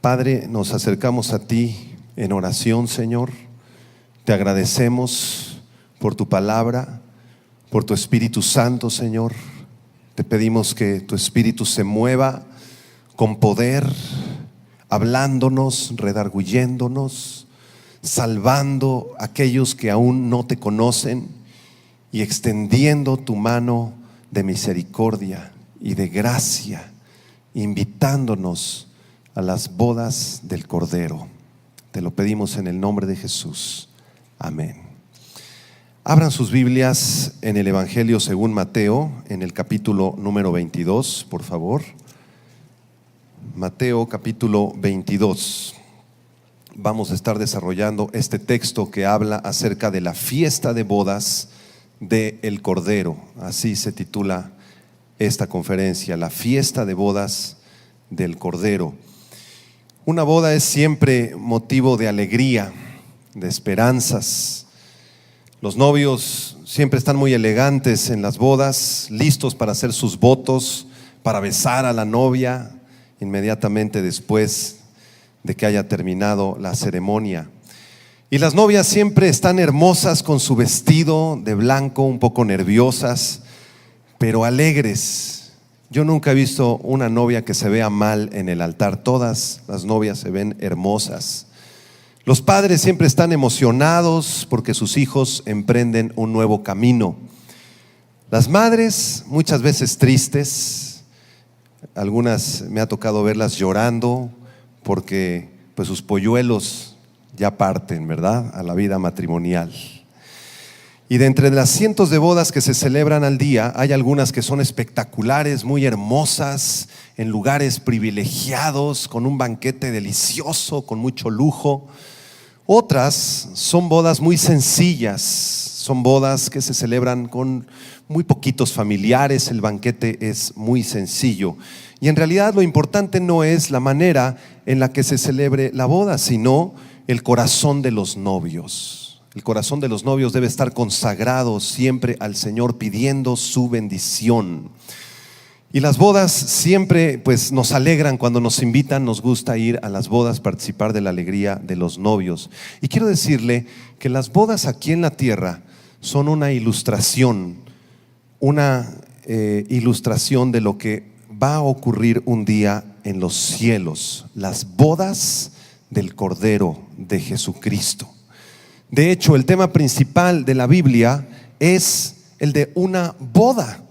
Padre, nos acercamos a ti en oración, Señor. Te agradecemos por tu palabra, por tu Espíritu Santo, Señor. Te pedimos que tu Espíritu se mueva con poder, hablándonos, redarguyéndonos, salvando a aquellos que aún no te conocen y extendiendo tu mano de misericordia y de gracia, invitándonos a las bodas del Cordero. Te lo pedimos en el nombre de Jesús. Amén. Abran sus Biblias en el Evangelio según Mateo, en el capítulo número 22, por favor. Mateo capítulo 22. Vamos a estar desarrollando este texto que habla acerca de la fiesta de bodas del Cordero. Así se titula esta conferencia, la fiesta de bodas del Cordero. Una boda es siempre motivo de alegría, de esperanzas. Los novios siempre están muy elegantes en las bodas, listos para hacer sus votos, para besar a la novia inmediatamente después de que haya terminado la ceremonia. Y las novias siempre están hermosas con su vestido de blanco, un poco nerviosas, pero alegres. Yo nunca he visto una novia que se vea mal en el altar. Todas las novias se ven hermosas. Los padres siempre están emocionados porque sus hijos emprenden un nuevo camino. Las madres muchas veces tristes. Algunas me ha tocado verlas llorando porque pues sus polluelos ya parten, ¿verdad?, a la vida matrimonial. Y de entre las cientos de bodas que se celebran al día, hay algunas que son espectaculares, muy hermosas, en lugares privilegiados, con un banquete delicioso, con mucho lujo. Otras son bodas muy sencillas, son bodas que se celebran con muy poquitos familiares, el banquete es muy sencillo. Y en realidad lo importante no es la manera en la que se celebre la boda, sino el corazón de los novios. El corazón de los novios debe estar consagrado siempre al Señor, pidiendo su bendición. Y las bodas siempre pues nos alegran cuando nos invitan, nos gusta ir a las bodas, participar de la alegría de los novios. Y quiero decirle que las bodas aquí en la tierra son una ilustración de lo que va a ocurrir un día en los cielos, las bodas del Cordero de Jesucristo. De hecho, el tema principal de la Biblia es el de una boda.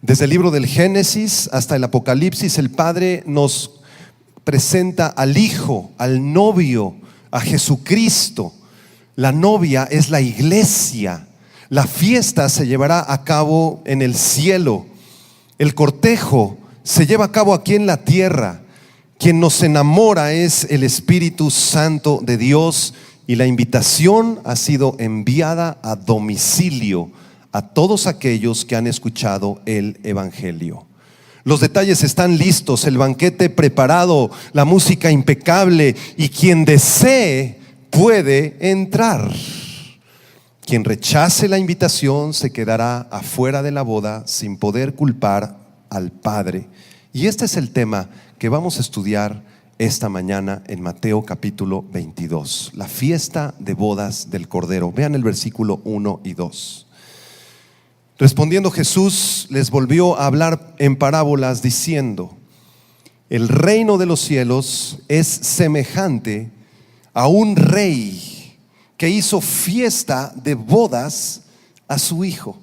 Desde el libro del Génesis hasta el Apocalipsis, el Padre nos presenta al Hijo, al novio, a Jesucristo. La novia es la iglesia. La fiesta se llevará a cabo en el cielo. El cortejo se lleva a cabo aquí en la tierra. Quien nos enamora es el Espíritu Santo de Dios. Y la invitación ha sido enviada a domicilio a todos aquellos que han escuchado el Evangelio. Los detalles están listos, el banquete preparado, la música impecable, y quien desee puede entrar. Quien rechace la invitación se quedará afuera de la boda sin poder culpar al Padre. Y este es el tema que vamos a estudiar esta mañana en Mateo capítulo 22, la fiesta de bodas del Cordero. Vean el versículo 1 y 2. Respondiendo Jesús les volvió a hablar en parábolas diciendo: el reino de los cielos es semejante a un rey que hizo fiesta de bodas a su hijo.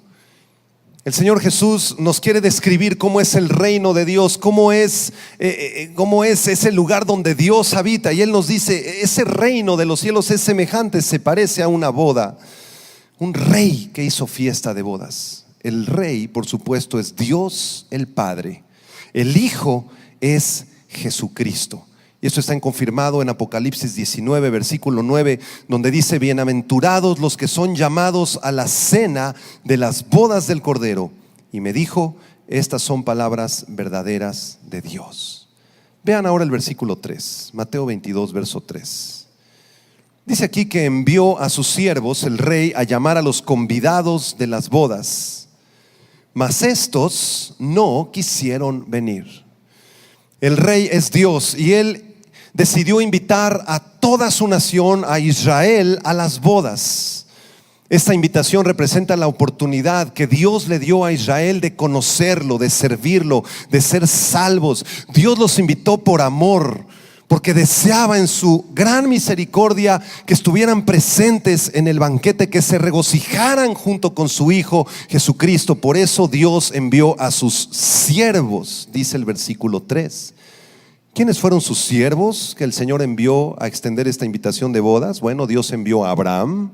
El Señor Jesús nos quiere describir cómo es el reino de Dios, cómo es ese lugar donde Dios habita. Y Él nos dice, ese reino de los cielos es semejante, se parece a una boda. Un rey que hizo fiesta de bodas. El rey, por supuesto, es Dios el Padre. El Hijo es Jesucristo. Y esto está confirmado en Apocalipsis 19, versículo 9, donde dice: bienaventurados los que son llamados a la cena de las bodas del Cordero. Y me dijo: estas son palabras verdaderas de Dios. Vean ahora el versículo 3, Mateo 22, verso 3. Dice aquí que envió a sus siervos, el rey, a llamar a los convidados de las bodas, mas estos no quisieron venir. El rey es Dios y Él decidió invitar a toda su nación, a Israel, a las bodas. Esta invitación representa la oportunidad que Dios le dio a Israel de conocerlo, de servirlo, de ser salvos. Dios los invitó por amor, porque deseaba en su gran misericordia que estuvieran presentes en el banquete, que se regocijaran junto con su Hijo Jesucristo. Por eso Dios envió a sus siervos, dice el versículo 3. ¿Quiénes fueron sus siervos que el Señor envió a extender esta invitación de bodas? Bueno, Dios envió a Abraham,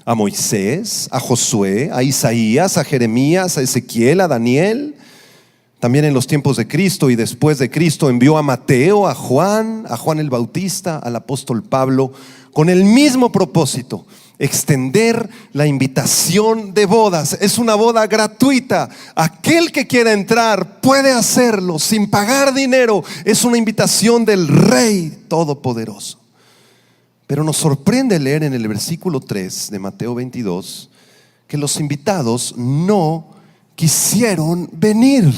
a Moisés, a Josué, a Isaías, a Jeremías, a Ezequiel, a Daniel. También en los tiempos de Cristo y después de Cristo envió a Mateo, a Juan el Bautista, al apóstol Pablo, con el mismo propósito: extender la invitación de bodas. Es una boda gratuita. Aquel que quiera entrar puede hacerlo sin pagar dinero. Es una invitación del Rey Todopoderoso. Pero nos sorprende leer en el versículo 3 de Mateo 22 que los invitados no quisieron venir.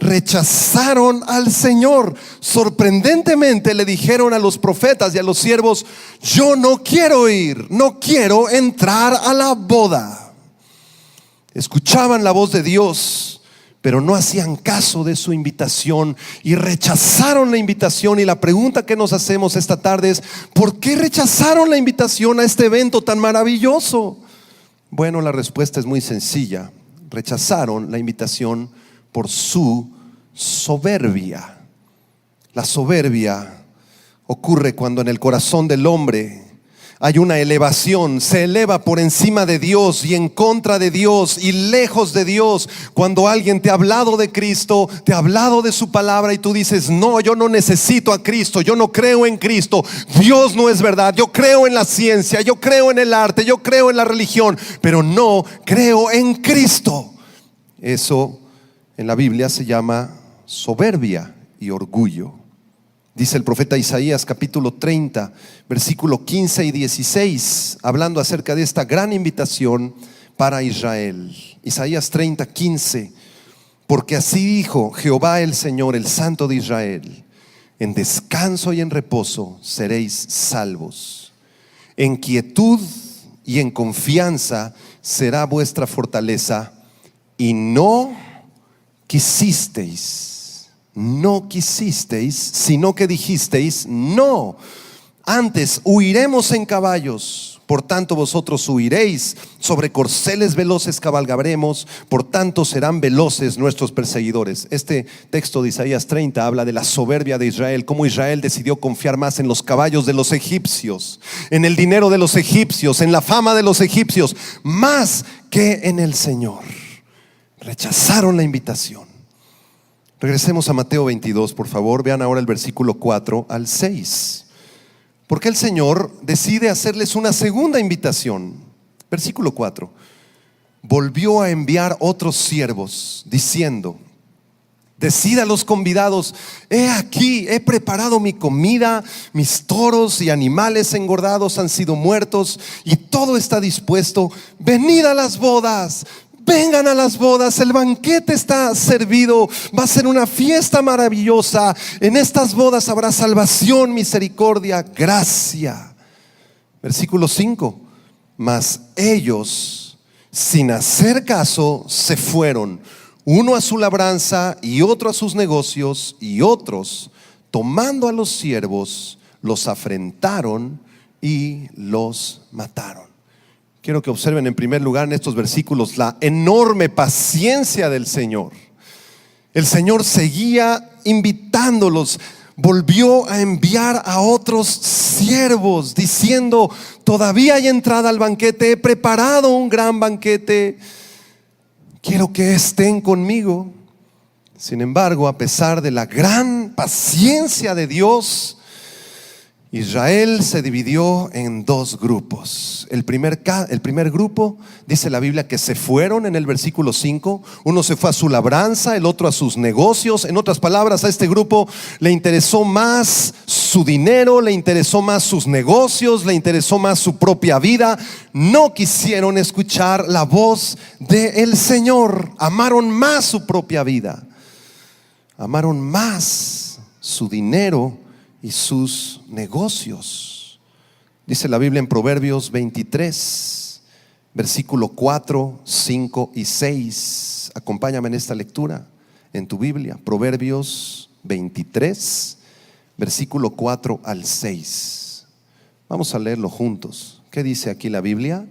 Rechazaron al Señor. Sorprendentemente le dijeron a los profetas y a los siervos: yo no quiero ir, no quiero entrar a la boda. Escuchaban la voz de Dios, pero no hacían caso de su invitación y rechazaron la invitación. Y la pregunta que nos hacemos esta tarde es: ¿por qué rechazaron la invitación a este evento tan maravilloso? Bueno, la respuesta es muy sencilla. Rechazaron la invitación por su soberbia. La soberbia ocurre cuando en el corazón del hombre hay una elevación, se eleva por encima de Dios y en contra de Dios y lejos de Dios. Cuando alguien te ha hablado de Cristo, te ha hablado de su palabra y tú dices: no, yo no necesito a Cristo, yo no creo en Cristo, Dios no es verdad, yo creo en la ciencia, yo creo en el arte, yo creo en la religión, pero no creo en Cristo. Eso en la Biblia se llama soberbia y orgullo. Dice el profeta Isaías capítulo 30 versículo 15 y 16, hablando acerca de esta gran invitación para Israel. Isaías 30, 15: porque así dijo Jehová el Señor, el Santo de Israel: en descanso y en reposo seréis salvos, en quietud y en confianza será vuestra fortaleza. Y no quisisteis, sino que dijisteis: no, antes huiremos en caballos. Por tanto vosotros huiréis, sobre corceles veloces cabalgaremos, por tanto serán veloces nuestros perseguidores. Este texto de Isaías 30 habla de la soberbia de Israel, cómo Israel decidió confiar más en los caballos de los egipcios, en el dinero de los egipcios, en la fama de los egipcios, más que en el Señor. Rechazaron la invitación. Regresemos a Mateo 22, por favor. Vean ahora el versículo 4 al 6. Porque el Señor decide hacerles una segunda invitación. Versículo 4: volvió a enviar otros siervos, diciendo: decid a los convidados: he aquí, he preparado mi comida, mis toros y animales engordados han sido muertos y todo está dispuesto. Venid a las bodas. Vengan a las bodas, el banquete está servido, va a ser una fiesta maravillosa. En estas bodas habrá salvación, misericordia, gracia. Versículo 5: mas ellos, sin hacer caso, se fueron, uno a su labranza y otro a sus negocios, y otros, tomando a los siervos, los afrentaron y los mataron. Quiero que observen en primer lugar en estos versículos la enorme paciencia del Señor. El Señor seguía invitándolos, volvió a enviar a otros siervos diciendo: todavía hay entrada al banquete, he preparado un gran banquete, quiero que estén conmigo. Sin embargo, a pesar de la gran paciencia de Dios, Israel se dividió en dos grupos. El primer grupo, dice la Biblia, que se fueron en el versículo 5. Uno se fue a su labranza, el otro a sus negocios. En otras palabras, a este grupo le interesó más su dinero, le interesó más sus negocios, le interesó más su propia vida. No quisieron escuchar la voz del Señor. Amaron más su propia vida, amaron más su dinero y sus negocios. Dice la Biblia en Proverbios 23, versículo 4, 5 y 6. Acompáñame en esta lectura en tu Biblia. Proverbios 23, versículo 4 al 6. Vamos a leerlo juntos. ¿Qué dice aquí la Biblia?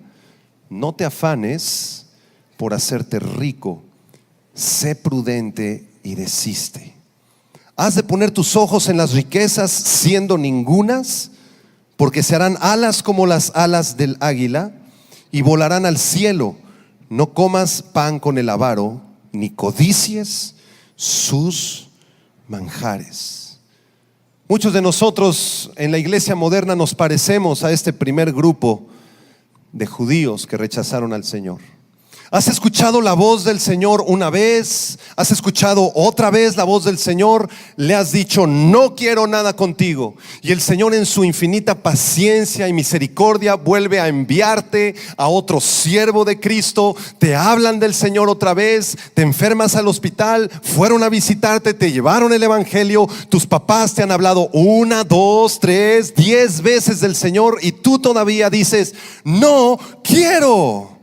No te afanes por hacerte rico, sé prudente y desiste. Has de poner tus ojos en las riquezas siendo ningunas, porque se harán alas como las alas del águila y volarán al cielo. No comas pan con el avaro, ni codicies sus manjares. Muchos de nosotros en la iglesia moderna nos parecemos a este primer grupo de judíos que rechazaron al Señor. ¿Has escuchado la voz del Señor una vez? ¿Has escuchado otra vez la voz del Señor? Le has dicho, no quiero nada contigo. Y el Señor en su infinita paciencia y misericordia vuelve a enviarte a otro siervo de Cristo. Te hablan del Señor otra vez, te enfermas al hospital, fueron a visitarte, te llevaron el evangelio. Tus papás te han hablado 1, 2, 3, 10 veces del Señor y tú todavía dices, no quiero.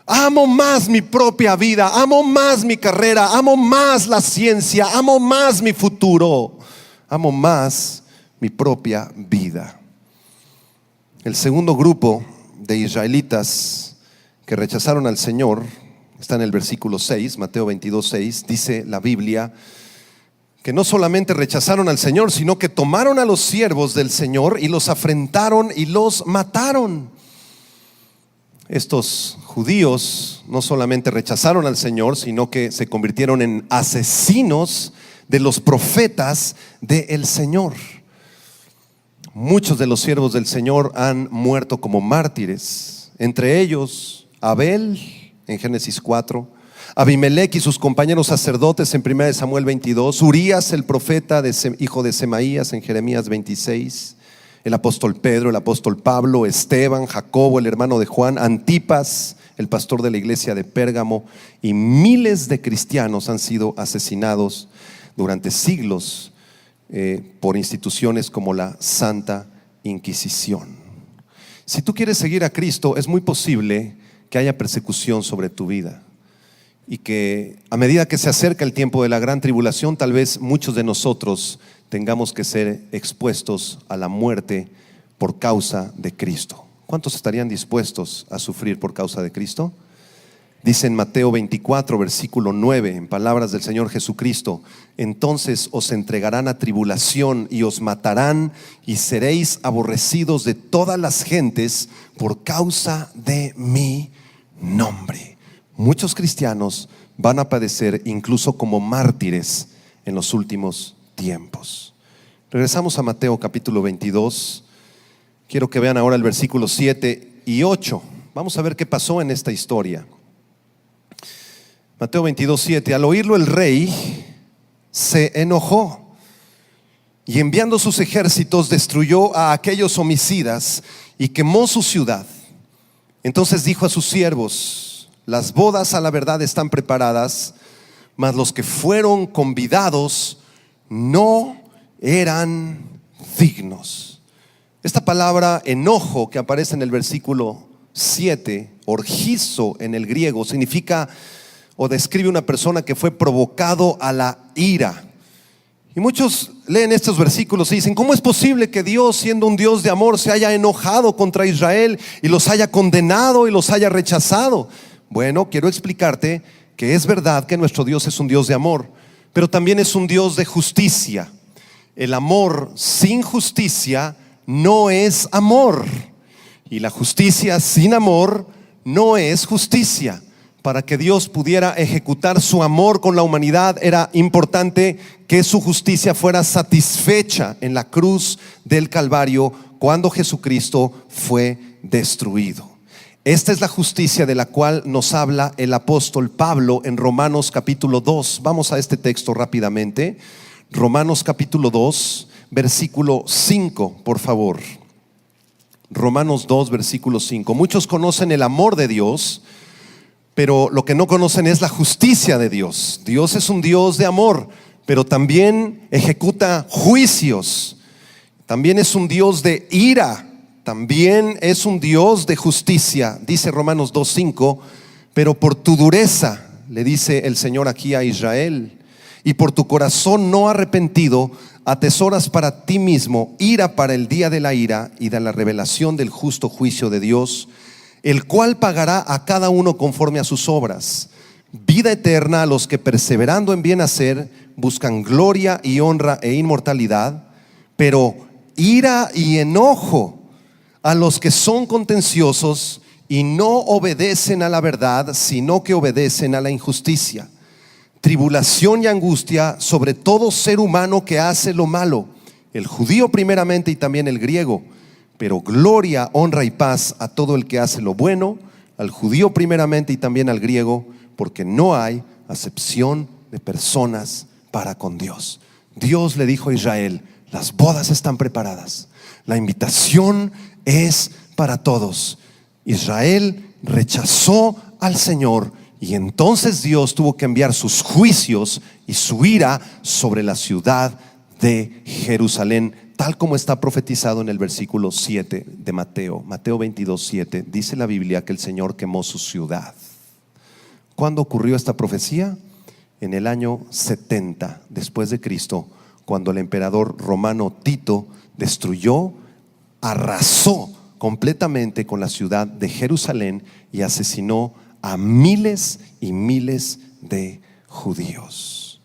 Amo más mi propia vida, amo más mi carrera, amo más la ciencia, amo más mi futuro, amo más mi propia vida. El segundo grupo de israelitas que rechazaron al Señor está en el versículo 6, Mateo 22, 6. Dice la Biblia que no solamente rechazaron al Señor, sino que tomaron a los siervos del Señor y los afrentaron y los mataron. Estos judíos no solamente rechazaron al Señor, sino que se convirtieron en asesinos de los profetas del Señor. Muchos de los siervos del Señor han muerto como mártires, entre ellos Abel en Génesis 4, Abimelech y sus compañeros sacerdotes en 1 Samuel 22, Urías el profeta hijo de Semaías en Jeremías 26, el apóstol Pedro, el apóstol Pablo, Esteban, Jacobo, el hermano de Juan, Antipas, el pastor de la iglesia de Pérgamo, y miles de cristianos han sido asesinados durante siglos por instituciones como la Santa Inquisición. Si tú quieres seguir a Cristo, es muy posible que haya persecución sobre tu vida y que a medida que se acerca el tiempo de la gran tribulación, tal vez muchos de nosotros tengamos que ser expuestos a la muerte por causa de Cristo. ¿Cuántos estarían dispuestos a sufrir por causa de Cristo? Dice en Mateo 24, versículo 9, en palabras del Señor Jesucristo: entonces os entregarán a tribulación y os matarán y seréis aborrecidos de todas las gentes por causa de mi nombre. Muchos cristianos van a padecer incluso como mártires en los últimos tiempos. Regresamos a Mateo capítulo 22. Quiero que vean ahora el versículo 7 y 8. Vamos a ver qué pasó en esta historia. Mateo 22, 7. Al oírlo el rey se enojó y enviando sus ejércitos destruyó a aquellos homicidas y quemó su ciudad. Entonces dijo a sus siervos: las bodas a la verdad están preparadas, mas los que fueron convidados no eran dignos. Esta palabra enojo que aparece en el versículo 7, orgizo en el griego, significa o describe una persona que fue provocado a la ira. Y muchos leen estos versículos y dicen: ¿cómo es posible que Dios, siendo un Dios de amor, se haya enojado contra Israel y los haya condenado y los haya rechazado? Bueno, quiero explicarte que es verdad que nuestro Dios es un Dios de amor, pero también es un Dios de justicia. El amor sin justicia no es amor, y la justicia sin amor no es justicia. Para que Dios pudiera ejecutar su amor con la humanidad, era importante que su justicia fuera satisfecha en la cruz del Calvario cuando Jesucristo fue destruido. Esta es la justicia de la cual nos habla el apóstol Pablo en Romanos capítulo 2. Vamos a este texto rápidamente. Romanos capítulo 2, versículo 5, por favor. Romanos 2, versículo 5. Muchos conocen el amor de Dios, pero lo que no conocen es la justicia de Dios. Dios es un Dios de amor, pero también ejecuta juicios. También es un Dios de ira, también es un Dios de justicia. Dice Romanos 2:5, pero por tu dureza, le dice el Señor aquí a Israel, y por tu corazón no arrepentido, atesoras para ti mismo ira para el día de la ira y de la revelación del justo juicio de Dios, el cual pagará a cada uno conforme a sus obras. Vida eterna a los que perseverando en bien hacer buscan gloria y honra e inmortalidad, pero ira y enojo a los que son contenciosos y no obedecen a la verdad, sino que obedecen a la injusticia. Tribulación y angustia sobre todo ser humano que hace lo malo, el judío primeramente y también el griego, pero gloria, honra y paz a todo el que hace lo bueno, al judío primeramente y también al griego, porque no hay acepción de personas para con Dios. Dios le dijo a Israel: las bodas están preparadas, la invitación es para todos. Israel rechazó al Señor y entonces Dios tuvo que enviar sus juicios y su ira sobre la ciudad de Jerusalén, tal como está profetizado en el versículo 7 de Mateo 22:7. Dice la Biblia que el Señor quemó su ciudad. ¿Cuándo ocurrió esta profecía? En el año 70 después de Cristo, cuando el emperador romano Tito destruyó, arrasó completamente con la ciudad de Jerusalén y asesinó a miles y miles de judíos.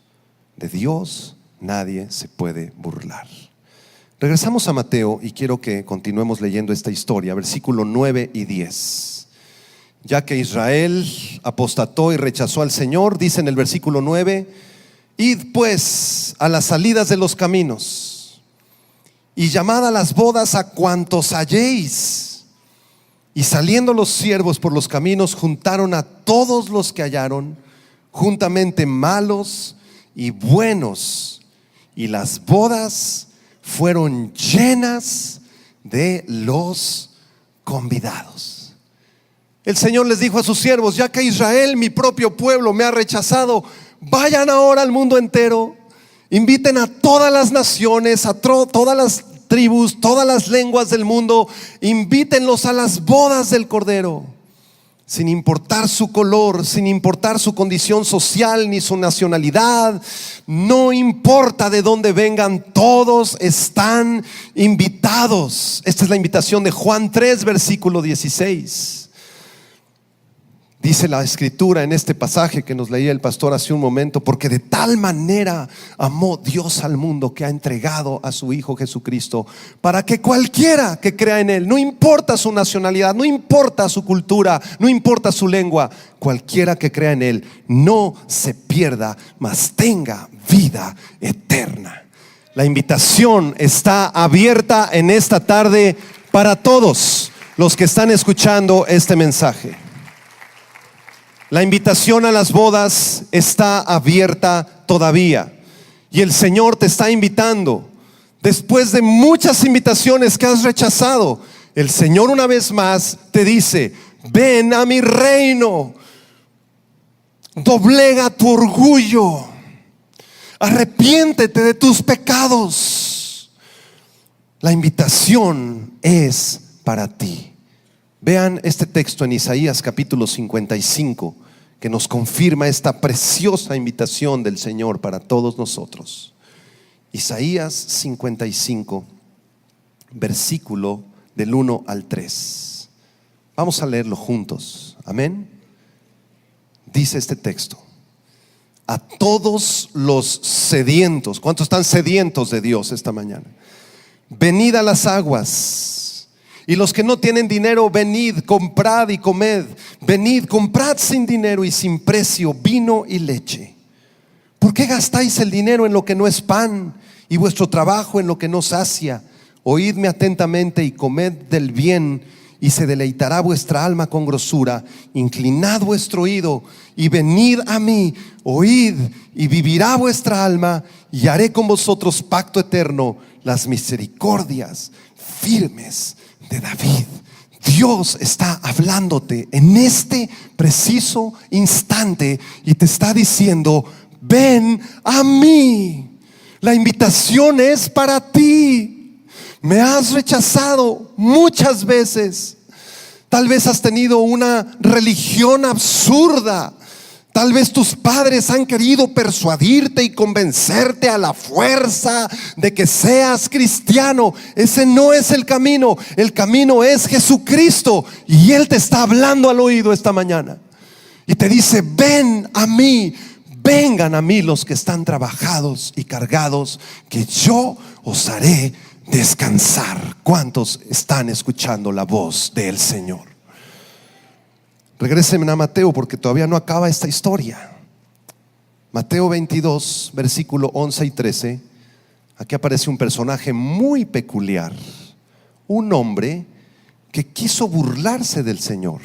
De Dios nadie se puede burlar. Regresamos a Mateo y quiero que continuemos leyendo esta historia, versículo 9 y 10. Ya que Israel apostató y rechazó al Señor, dice en el versículo 9: id pues a las salidas de los caminos y llamad a las bodas a cuantos halléis. Y saliendo los siervos por los caminos, juntaron a todos los que hallaron, juntamente malos y buenos, y las bodas fueron llenas de los convidados. El Señor les dijo a sus siervos: ya que Israel, mi propio pueblo, me ha rechazado, vayan ahora al mundo entero, inviten a todas las naciones, a todas las tribus, todas las lenguas del mundo, invítenlos a las bodas del Cordero, sin importar su color, sin importar su condición social ni su nacionalidad, no importa de dónde vengan, todos están invitados. Esta es la invitación de Juan 3, versículo 16. Dice la escritura en este pasaje que nos leía el pastor hace un momento: porque de tal manera amó Dios al mundo que ha entregado a su Hijo Jesucristo, para que cualquiera que crea en Él, no importa su nacionalidad, no importa su cultura, no importa su lengua, cualquiera que crea en Él no se pierda, mas tenga vida eterna. La invitación está abierta en esta tarde para todos los que están escuchando este mensaje. La invitación a las bodas está abierta todavía. Y el Señor te está invitando. Después de muchas invitaciones que has rechazado, el Señor una vez más te dice: ven a mi reino, doblega tu orgullo, arrepiéntete de tus pecados. La invitación es para ti. Vean este texto en Isaías capítulo 55, que nos confirma esta preciosa invitación del Señor para todos nosotros. Isaías 55, versículo del 1 al 3. Vamos a leerlo juntos. Amén. Dice este texto: a todos los sedientos. ¿Cuántos están sedientos de Dios esta mañana? Venid a las aguas. Y los que no tienen dinero, venid, comprad y comed. Venid, comprad sin dinero y sin precio vino y leche. ¿Por qué gastáis el dinero en lo que no es pan y vuestro trabajo en lo que no sacia? Oídme atentamente y comed del bien, y se deleitará vuestra alma con grosura. Inclinad vuestro oído y venid a mí. Oíd y vivirá vuestra alma, y haré con vosotros pacto eterno, las misericordias firmes de David. Dios está hablándote en este preciso instante y te está diciendo: ven a mí. La invitación es para ti. Me has rechazado muchas veces. Tal vez has tenido una religión absurda. Tal vez tus padres han querido persuadirte y convencerte a la fuerza de que seas cristiano. Ese no es el camino. El camino es Jesucristo. Y Él te está hablando al oído esta mañana. Y te dice: ven a mí, vengan a mí los que están trabajados y cargados, que yo os haré descansar. ¿Cuántos están escuchando la voz del Señor? Regresen a Mateo, porque todavía no acaba esta historia. Mateo 22, versículo 11 y 13. Aquí aparece un personaje muy peculiar, un hombre que quiso burlarse del Señor.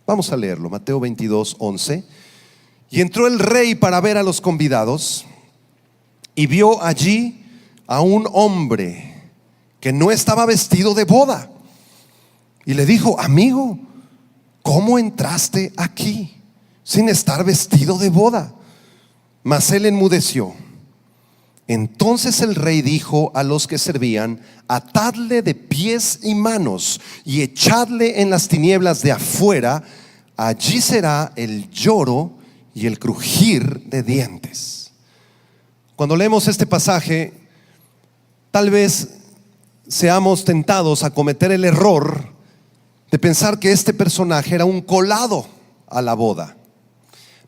Vamos a leerlo. Mateo 22, 11. Y entró el rey para ver a los convidados, y vio allí a un hombre que no estaba vestido de boda, y le dijo: amigo, ¿cómo entraste aquí sin estar vestido de boda? Mas él enmudeció. Entonces el rey dijo a los que servían: atadle de pies y manos y echadle en las tinieblas de afuera. Allí será el lloro y el crujir de dientes. Cuando leemos este pasaje, tal vez seamos tentados a cometer el error de pensar que este personaje era un colado a la boda.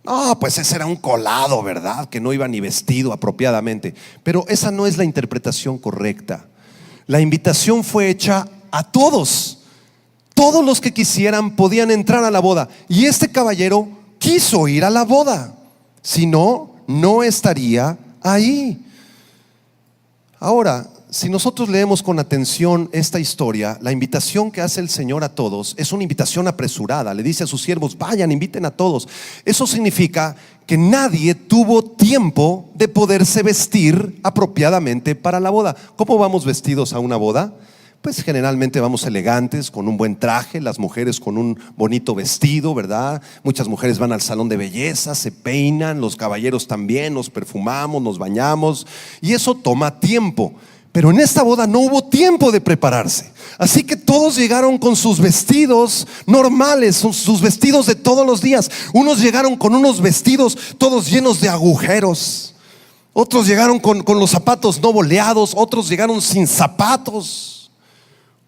No, pues ese era un colado, ¿verdad? Que no iba ni vestido apropiadamente. Pero esa no es la interpretación correcta. La invitación fue hecha a todos. Todos los que quisieran podían entrar a la boda. Y este caballero quiso ir a la boda. Si no, no estaría ahí. Ahora, si nosotros leemos con atención esta historia, la invitación que hace el Señor a todos es una invitación apresurada. Le dice a sus siervos: vayan, inviten a todos. Eso significa que nadie tuvo tiempo de poderse vestir apropiadamente para la boda. ¿Cómo vamos vestidos a una boda? Pues generalmente vamos elegantes, con un buen traje, las mujeres con un bonito vestido, ¿verdad? Muchas mujeres van al salón de belleza, se peinan, los caballeros también, nos perfumamos, nos bañamos, y eso toma tiempo. Pero en esta boda no hubo tiempo de prepararse. Así que todos llegaron con sus vestidos normales, sus vestidos de todos los días. Unos llegaron con unos vestidos todos llenos de agujeros. Otros llegaron con los zapatos no boleados. Otros llegaron sin zapatos.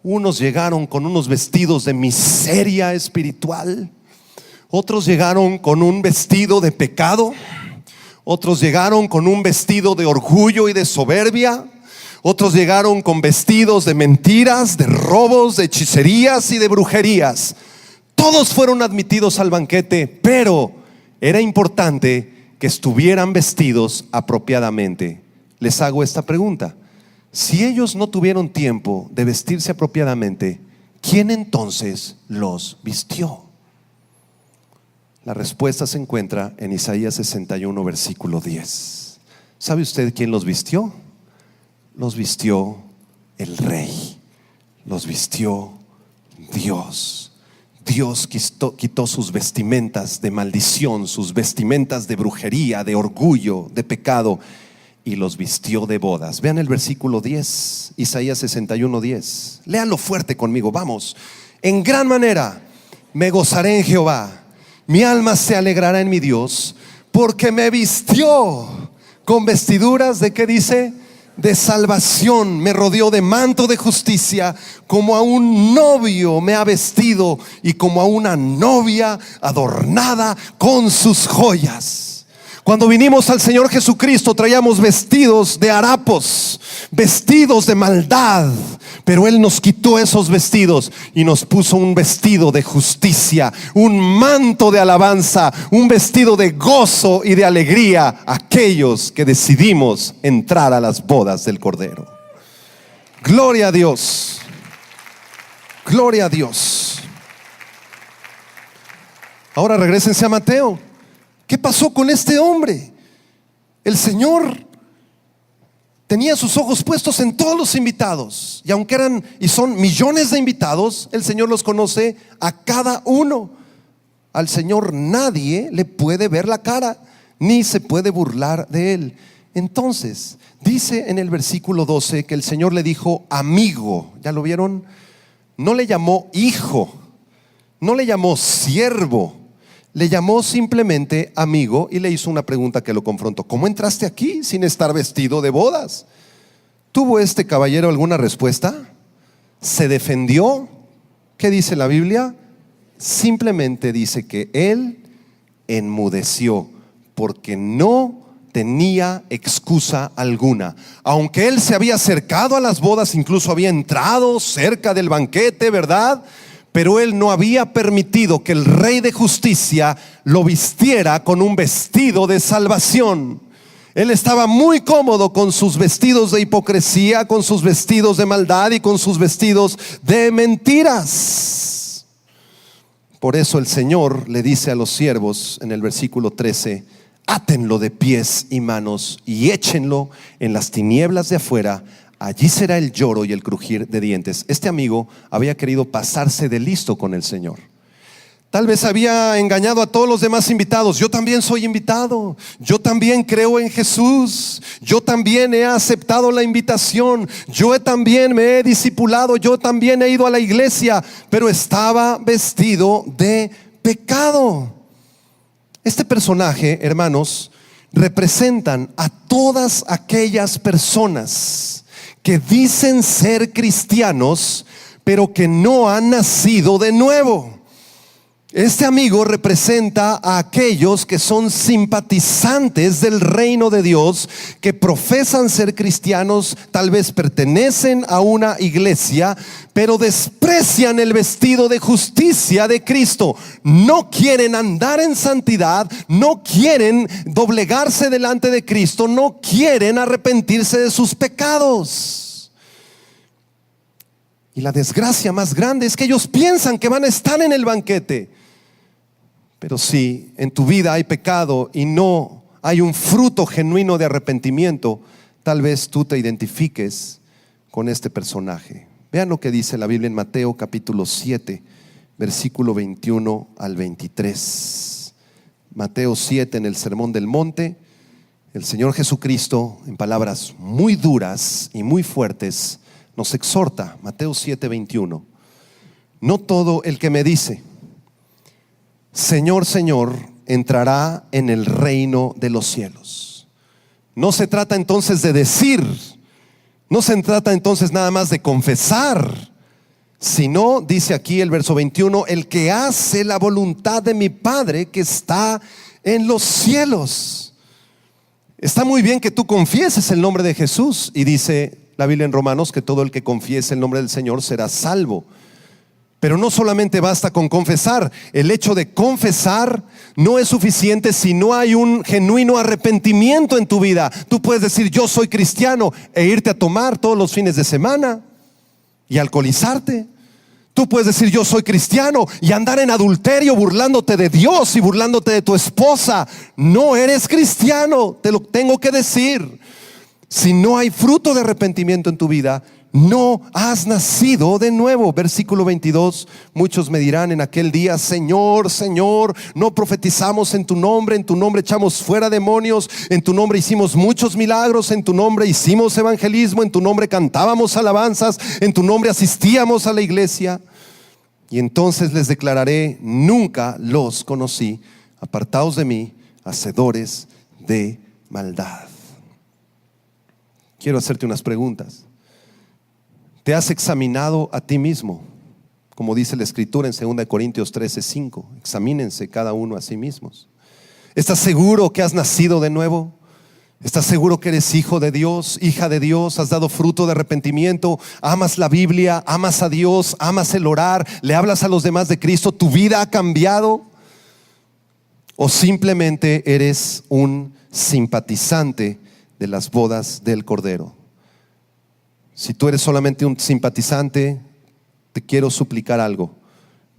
Unos llegaron con unos vestidos de miseria espiritual. Otros llegaron con un vestido de pecado. Otros llegaron con un vestido de orgullo y de soberbia. Otros llegaron con vestidos de mentiras, de robos, de hechicerías y de brujerías. Todos fueron admitidos al banquete, pero era importante que estuvieran vestidos apropiadamente. Les hago esta pregunta: si ellos no tuvieron tiempo de vestirse apropiadamente, ¿quién entonces los vistió? La respuesta se encuentra en Isaías 61, versículo 10. ¿Sabe usted quién los vistió? Los vistió el Rey, los vistió Dios. Dios quitó sus vestimentas de maldición, sus vestimentas de brujería, de orgullo, de pecado, y los vistió de bodas. Vean el versículo 10, Isaías 61, 10. Léanlo fuerte conmigo, vamos. En gran manera me gozaré en Jehová, mi alma se alegrará en mi Dios, porque me vistió con vestiduras de, ¿qué dice?, de salvación, me rodeó de manto de justicia, como a un novio me ha vestido, y como a una novia adornada con sus joyas. Cuando vinimos al Señor Jesucristo traíamos vestidos de harapos, vestidos de maldad, pero Él nos quitó esos vestidos y nos puso un vestido de justicia, un manto de alabanza, un vestido de gozo y de alegría, aquellos que decidimos entrar a las bodas del Cordero. Gloria a Dios, gloria a Dios. Ahora regrésense a Mateo. ¿Qué pasó con este hombre? El Señor tenía sus ojos puestos en todos los invitados, y aunque eran y son millones de invitados, el Señor los conoce a cada uno. Al Señor nadie le puede ver la cara, ni se puede burlar de Él. Entonces, dice en el versículo 12 que el Señor le dijo amigo. ¿Ya lo vieron? No le llamó hijo, no le llamó siervo, le llamó simplemente amigo y le hizo una pregunta que lo confrontó. ¿Cómo entraste aquí sin estar vestido de bodas? ¿Tuvo este caballero alguna respuesta? ¿Se defendió? ¿Qué dice la Biblia? Simplemente dice que él enmudeció porque no tenía excusa alguna. Aunque él se había acercado a las bodas, incluso había entrado cerca del banquete, ¿verdad? Pero él no había permitido que el Rey de Justicia lo vistiera con un vestido de salvación. Él estaba muy cómodo con sus vestidos de hipocresía, con sus vestidos de maldad y con sus vestidos de mentiras. Por eso el Señor le dice a los siervos en el versículo 13: átenlo de pies y manos y échenlo en las tinieblas de afuera. Allí será el lloro y el crujir de dientes. Este amigo había querido pasarse de listo con el Señor. Tal vez había engañado a todos los demás invitados. Yo también soy invitado. Yo también creo en Jesús. Yo también he aceptado la invitación. Yo también me he discipulado. Yo también he ido a la iglesia. Pero estaba vestido de pecado. Este personaje, hermanos, representan a todas aquellas personas que dicen ser cristianos, pero que no han nacido de nuevo. Este amigo representa a aquellos que son simpatizantes del reino de Dios, que profesan ser cristianos, tal vez pertenecen a una iglesia, pero desprecian el vestido de justicia de Cristo. No quieren andar en santidad, no quieren doblegarse delante de Cristo, no quieren arrepentirse de sus pecados. Y la desgracia más grande es que ellos piensan que van a estar en el banquete. Pero si en tu vida hay pecado y no hay un fruto genuino de arrepentimiento, tal vez tú te identifiques con este personaje. Vean lo que dice la Biblia en Mateo capítulo 7, versículo 21 al 23. Mateo 7, en el Sermón del Monte, el Señor Jesucristo, en palabras muy duras y muy fuertes, nos exhorta. Mateo 7, 21. No todo el que me dice Señor, Señor, entrará en el reino de los cielos. No se trata entonces de decir, no se trata entonces nada más de confesar, sino, dice aquí el verso 21, el que hace la voluntad de mi Padre que está en los cielos. Está muy bien que tú confieses el nombre de Jesús, y dice la Biblia en Romanos que todo el que confiese el nombre del Señor será salvo. Pero no solamente basta con confesar. El hecho de confesar no es suficiente si no hay un genuino arrepentimiento en tu vida. Tú puedes decir yo soy cristiano e irte a tomar todos los fines de semana y alcoholizarte. Tú puedes decir yo soy cristiano y andar en adulterio burlándote de Dios y burlándote de tu esposa. No eres cristiano, te lo tengo que decir. Si no hay fruto de arrepentimiento en tu vida, no has nacido de nuevo. Versículo 22. Muchos me dirán en aquel día: Señor, Señor, no profetizamos en tu nombre echamos fuera demonios, en tu nombre hicimos muchos milagros, en tu nombre hicimos evangelismo, en tu nombre cantábamos alabanzas, en tu nombre asistíamos a la iglesia. Y entonces les declararé: nunca los conocí, apartaos de mí, hacedores de maldad. Quiero hacerte unas preguntas. ¿Te has examinado a ti mismo? Como dice la Escritura en 2 Corintios 13:5. Examínense cada uno a sí mismos. ¿Estás seguro que has nacido de nuevo? ¿Estás seguro que eres hijo de Dios, hija de Dios? ¿Has dado fruto de arrepentimiento? ¿Amas la Biblia? ¿Amas a Dios? ¿Amas el orar? ¿Le hablas a los demás de Cristo? ¿Tu vida ha cambiado? ¿O simplemente eres un simpatizante de las bodas del Cordero? Si tú eres solamente un simpatizante, te quiero suplicar algo.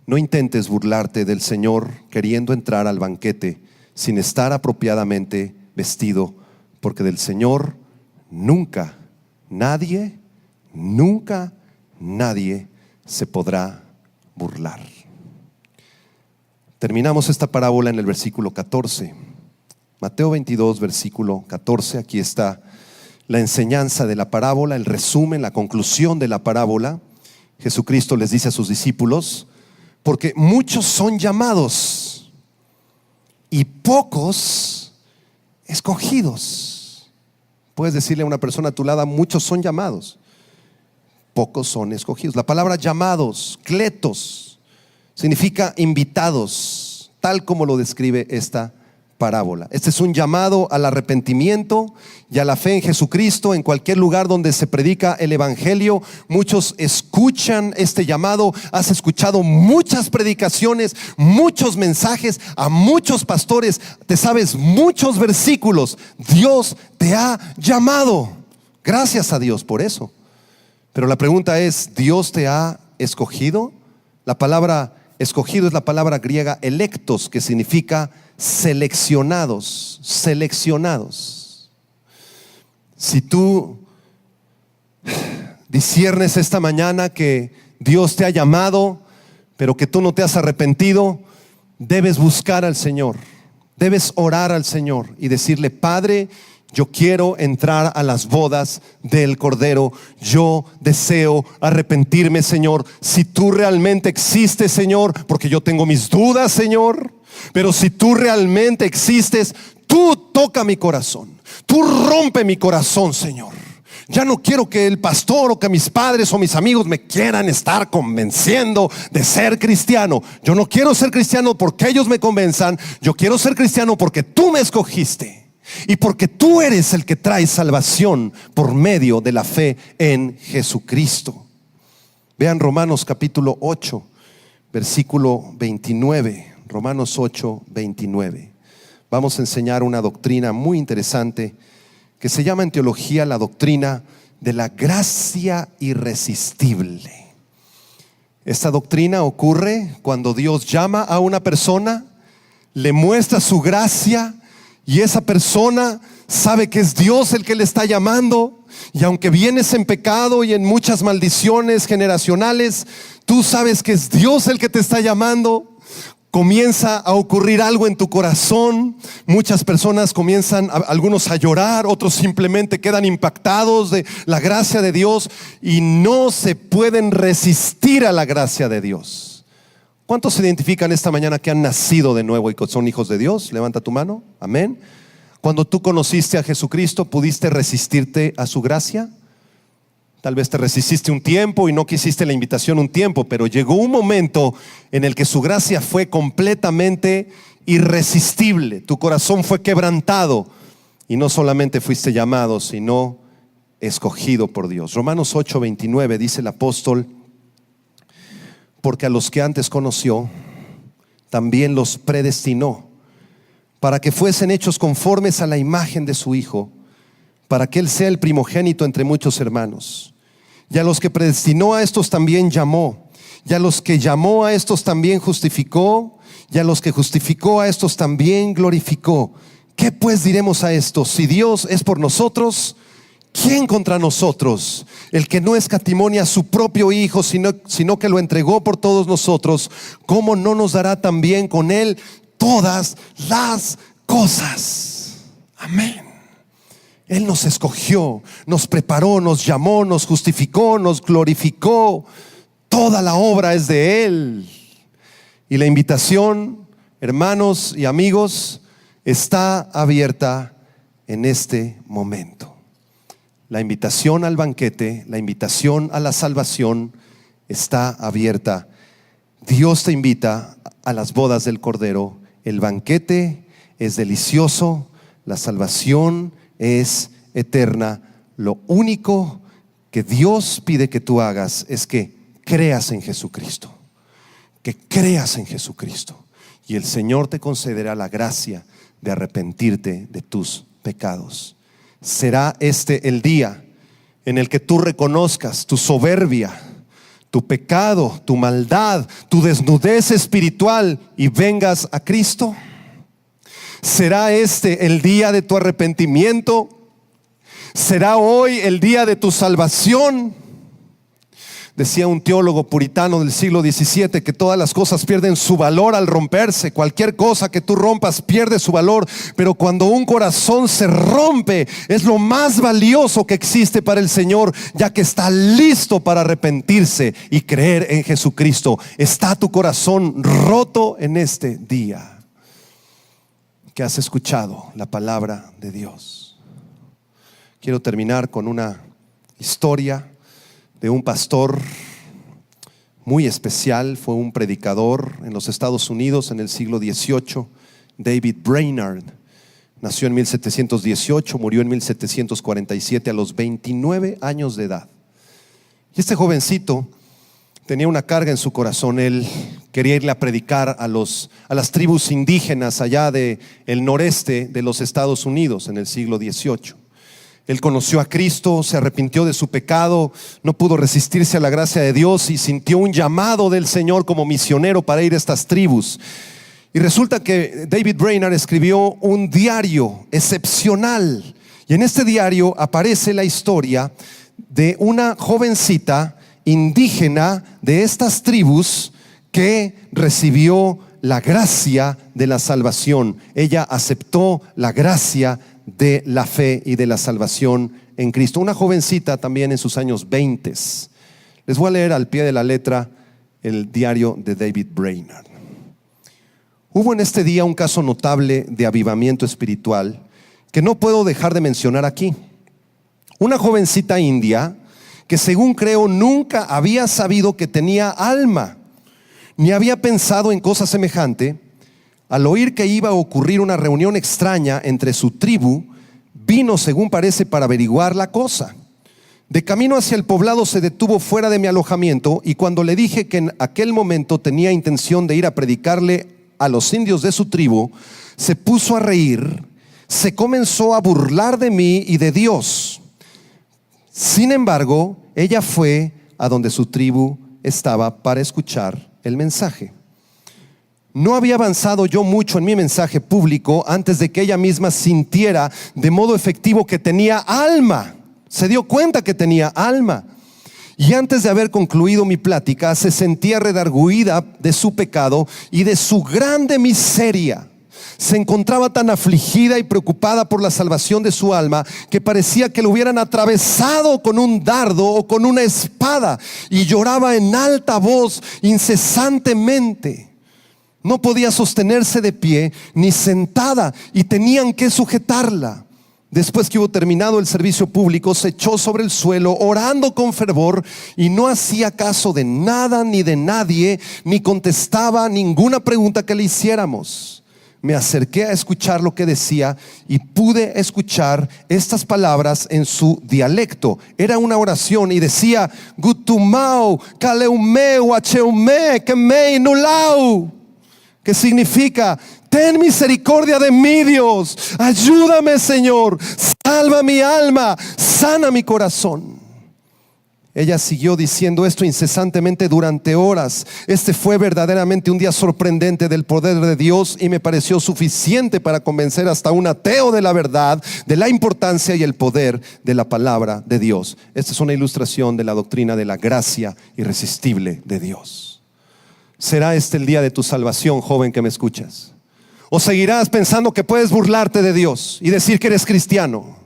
No intentes burlarte del Señor queriendo entrar al banquete sin estar apropiadamente vestido, porque del Señor nunca nadie se podrá burlar. Terminamos esta parábola en el versículo 14. Mateo 22, versículo 14. Aquí está la enseñanza de la parábola, el resumen, la conclusión de la parábola. Jesucristo les dice a sus discípulos: porque muchos son llamados y pocos escogidos. Puedes decirle a una persona a tu lado: muchos son llamados, pocos son escogidos. La palabra llamados, kletos, significa invitados, tal como lo describe esta parábola. Este es un llamado al arrepentimiento y a la fe en Jesucristo. En cualquier lugar donde se predica el evangelio, muchos escuchan este llamado. Has escuchado muchas predicaciones, muchos mensajes, a muchos pastores, te sabes muchos versículos. Dios te ha llamado. Gracias a Dios por eso. Pero la pregunta es: ¿Dios te ha escogido? La palabra escogido es la palabra griega electos, que significa seleccionados, seleccionados. Si tú disciernes esta mañana que Dios te ha llamado, pero que tú no te has arrepentido, debes buscar al Señor, debes orar al Señor y decirle: Padre, yo quiero entrar a las bodas del Cordero. Yo deseo arrepentirme, Señor. Si tú realmente existes, Señor, porque yo tengo mis dudas, Señor, pero si tú realmente existes, tú toca mi corazón, tú rompe mi corazón, Señor. Ya no quiero que el pastor o que mis padres o mis amigos me quieran estar convenciendo de ser cristiano. Yo no quiero ser cristiano porque ellos me convenzan. Yo quiero ser cristiano porque tú me escogiste y porque tú eres el que trae salvación por medio de la fe en Jesucristo. Vean Romanos capítulo 8, versículo 29. Romanos 8, 29. Vamos a enseñar una doctrina muy interesante que se llama en teología la doctrina de la gracia irresistible. Esta doctrina ocurre cuando Dios llama a una persona, le muestra su gracia, y esa persona sabe que es Dios el que le está llamando. Y aunque vienes en pecado y en muchas maldiciones generacionales, tú sabes que es Dios el que te está llamando. Comienza a ocurrir algo en tu corazón. Muchas personas comienzan, algunos a llorar, otros simplemente quedan impactados de la gracia de Dios y no se pueden resistir a la gracia de Dios. ¿Cuántos se identifican esta mañana que han nacido de nuevo y son hijos de Dios? Levanta tu mano. Amén. Cuando tú conociste a Jesucristo, ¿pudiste resistirte a su gracia? Tal vez te resististe un tiempo y no quisiste la invitación un tiempo, pero llegó un momento en el que su gracia fue completamente irresistible. Tu corazón fue quebrantado y no solamente fuiste llamado, sino escogido por Dios. Romanos 8, 29 dice el apóstol: porque a los que antes conoció, también los predestinó para que fuesen hechos conformes a la imagen de su Hijo, para que Él sea el primogénito entre muchos hermanos. Y a los que predestinó, a estos también llamó. Y a los que llamó, a estos también justificó. Y a los que justificó, a estos también glorificó. ¿Qué pues diremos a esto? Si Dios es por nosotros, ¿quién contra nosotros? El que no escatimó a su propio Hijo, sino que lo entregó por todos nosotros, ¿cómo no nos dará también con Él todas las cosas? Amén. Él nos escogió, nos preparó, nos llamó, nos justificó, nos glorificó. Toda la obra es de Él. Y la invitación, hermanos y amigos, está abierta en este momento. La invitación al banquete, la invitación a la salvación está abierta. Dios te invita a las bodas del Cordero. El banquete es delicioso, la salvación es eterna. Lo único que Dios pide que tú hagas es que creas en Jesucristo, que creas en Jesucristo, y el Señor te concederá la gracia de arrepentirte de tus pecados. Será este el día en el que tú reconozcas tu soberbia, tu pecado, tu maldad, tu desnudez espiritual y vengas a Cristo. ¿Será este el día de tu arrepentimiento? ¿Será hoy el día de tu salvación? Decía un teólogo puritano del siglo XVII que todas las cosas pierden su valor al romperse. Cualquier cosa que tú rompas pierde su valor, pero cuando un corazón se rompe es lo más valioso que existe para el Señor, ya que está listo para arrepentirse y creer en Jesucristo. ¿Está tu corazón roto en este día que has escuchado la palabra de Dios? Quiero terminar con una historia de un pastor muy especial. Fue un predicador en los Estados Unidos en el siglo XVIII, David Brainerd. Nació en 1718, murió en 1747 a los 29 años de edad. Y este jovencito tenía una carga en su corazón. Él quería irle a predicar a las tribus indígenas allá del noreste de los Estados Unidos en el siglo XVIII. Él conoció a Cristo, se arrepintió de su pecado, no pudo resistirse a la gracia de Dios y sintió un llamado del Señor como misionero para ir a estas tribus. Y resulta que David Brainerd escribió un diario excepcional. Y en este diario aparece la historia de una jovencita indígena de estas tribus que recibió la gracia de la salvación. Ella aceptó la gracia de la fe y de la salvación en Cristo. Una jovencita también en sus años 20. Les voy a leer al pie de la letra el diario de David Brainerd. Hubo en este día un caso notable de avivamiento espiritual que no puedo dejar de mencionar aquí. Una jovencita india que, según creo, nunca había sabido que tenía alma, ni había pensado en cosa semejante. Al oír que iba a ocurrir una reunión extraña entre su tribu, vino, según parece, para averiguar la cosa. De camino hacia el poblado se detuvo fuera de mi alojamiento, y cuando le dije que en aquel momento tenía intención de ir a predicarle a los indios de su tribu, se puso a reír, se comenzó a burlar de mí y de Dios. Sin embargo, ella fue a donde su tribu estaba para escuchar el mensaje. No había avanzado yo mucho en mi mensaje público antes de que ella misma sintiera de modo efectivo que tenía alma. Se dio cuenta que tenía alma. Y antes de haber concluido mi plática, se sentía redarguida de su pecado y de su grande miseria. Se encontraba tan afligida y preocupada por la salvación de su alma que parecía que lo hubieran atravesado con un dardo o con una espada, y lloraba en alta voz incesantemente. No podía sostenerse de pie ni sentada y tenían que sujetarla. Después que hubo terminado el servicio público, se echó sobre el suelo orando con fervor y no hacía caso de nada ni de nadie, ni contestaba ninguna pregunta que le hiciéramos. Me acerqué a escuchar lo que decía y pude escuchar estas palabras en su dialecto. Era una oración y decía: Gutumau, Kaleumeu, Acheume, Kemei, Nulau. Que significa: ten misericordia de mí, Dios, ayúdame, Señor, salva mi alma, sana mi corazón. Ella siguió diciendo esto incesantemente durante horas. Este fue verdaderamente un día sorprendente del poder de Dios, y me pareció suficiente para convencer hasta un ateo de la verdad, de la importancia y el poder de la palabra de Dios. Esta es una ilustración de la doctrina de la gracia irresistible de Dios. ¿Será este el día de tu salvación, joven que me escuchas? ¿O seguirás pensando que puedes burlarte de Dios y decir que eres cristiano?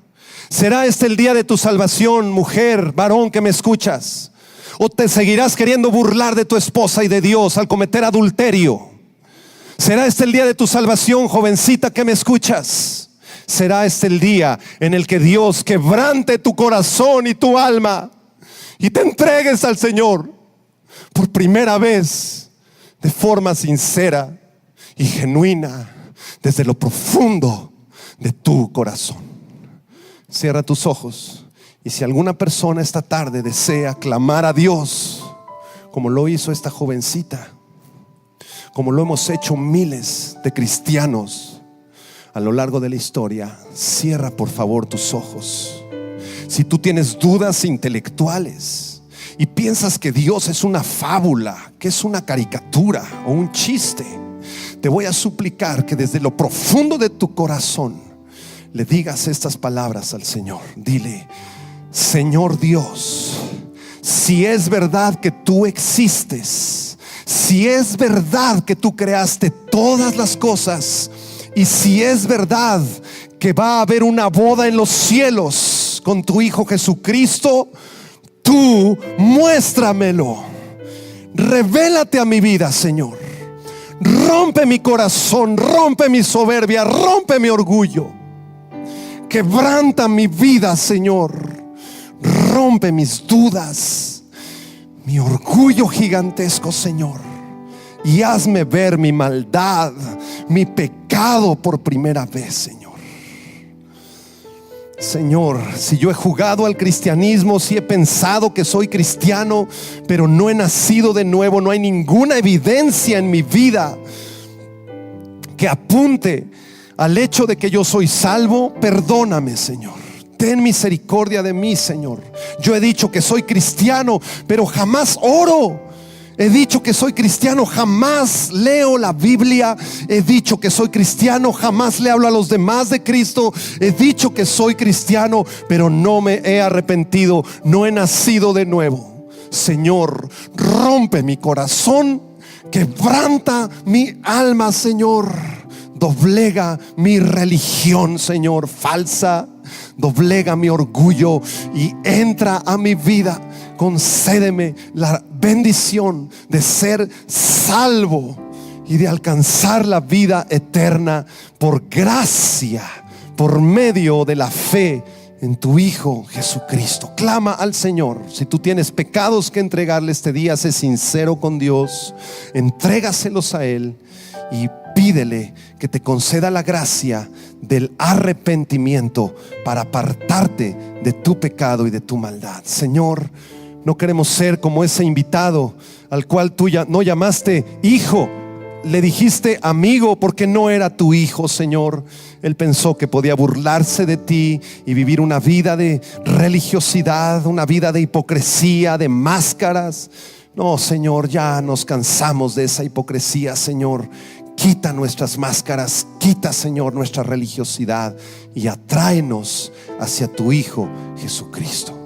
¿Será este el día de tu salvación, mujer, varón que me escuchas? ¿O te seguirás queriendo burlar de tu esposa y de Dios al cometer adulterio? ¿Será este el día de tu salvación, jovencita que me escuchas? ¿Será este el día en el que Dios quebrante tu corazón y tu alma y te entregues al Señor por primera vez, de forma sincera y genuina, desde lo profundo de tu corazón? Cierra tus ojos, y si alguna persona esta tarde desea clamar a Dios como lo hizo esta jovencita, como lo hemos hecho miles de cristianos a lo largo de la historia, cierra por favor tus ojos. Si tú tienes dudas intelectuales y piensas que Dios es una fábula, que es una caricatura o un chiste, te voy a suplicar que desde lo profundo de tu corazón le digas estas palabras al Señor. Dile: Señor Dios, si es verdad que tú existes, si es verdad que tú creaste todas las cosas, y si es verdad que va a haber una boda en los cielos con tu Hijo Jesucristo, tú muéstramelo. Revélate a mi vida, Señor. Rompe mi corazón, rompe mi soberbia, rompe mi orgullo. Quebranta mi vida, Señor. Rompe mis dudas, mi orgullo gigantesco, Señor. Y hazme ver mi maldad, mi pecado por primera vez, Señor. Señor, si yo he jugado al cristianismo, si he pensado que soy cristiano, pero no he nacido de nuevo, no hay ninguna evidencia en mi vida que apunte al hecho de que yo soy salvo, perdóname, Señor. Ten misericordia de mí, Señor. Yo he dicho que soy cristiano, pero jamás oro. He dicho que soy cristiano, jamás leo la Biblia. He dicho que soy cristiano, jamás le hablo a los demás de Cristo. He dicho que soy cristiano, pero no me he arrepentido, no he nacido de nuevo. Señor, rompe mi corazón, quebranta mi alma, Señor. Doblega mi religión, Señor, falsa. Doblega mi orgullo y entra a mi vida. Concédeme la bendición de ser salvo y de alcanzar la vida eterna por gracia, por medio de la fe en tu Hijo Jesucristo. Clama al Señor. Si tú tienes pecados que entregarle este día, sé sincero con Dios, entrégaselos a Él y pídele que te conceda la gracia del arrepentimiento para apartarte de tu pecado y de tu maldad. Señor, no queremos ser como ese invitado al cual tú ya no llamaste hijo, le dijiste amigo porque no era tu hijo, Señor. Él pensó que podía burlarse de ti y vivir una vida de religiosidad, una vida de hipocresía, de máscaras. No, Señor, ya nos cansamos de esa hipocresía, Señor. Quita nuestras máscaras, quita, Señor, nuestra religiosidad y atráenos hacia tu Hijo Jesucristo.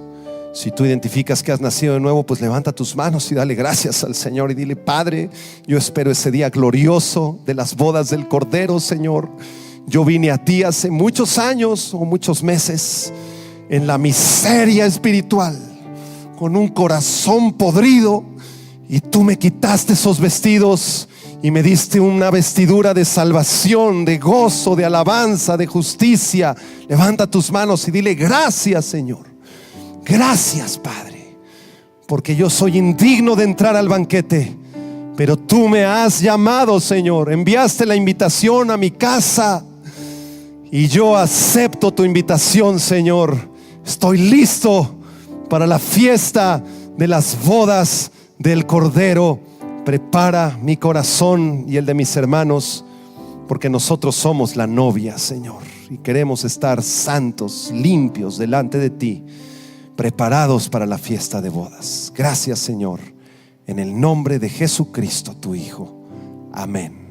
Si tú identificas que has nacido de nuevo, pues levanta tus manos y dale gracias al Señor y dile: Padre, yo espero ese día glorioso de las bodas del Cordero, Señor. Yo vine a ti hace muchos años o muchos meses en la miseria espiritual, con un corazón podrido, y tú me quitaste esos vestidos y me diste una vestidura de salvación, de gozo, de alabanza, de justicia. Levanta tus manos y dile: gracias, Señor. Gracias, Padre, porque yo soy indigno de entrar al banquete, pero tú me has llamado, Señor. Enviaste la invitación a mi casa y yo acepto tu invitación, Señor. Estoy listo para la fiesta de las bodas del Cordero. Prepara mi corazón y el de mis hermanos, porque nosotros somos la novia, Señor, y queremos estar santos, limpios delante de ti, preparados para la fiesta de bodas. Gracias, Señor, en el nombre de Jesucristo, tu Hijo. Amén.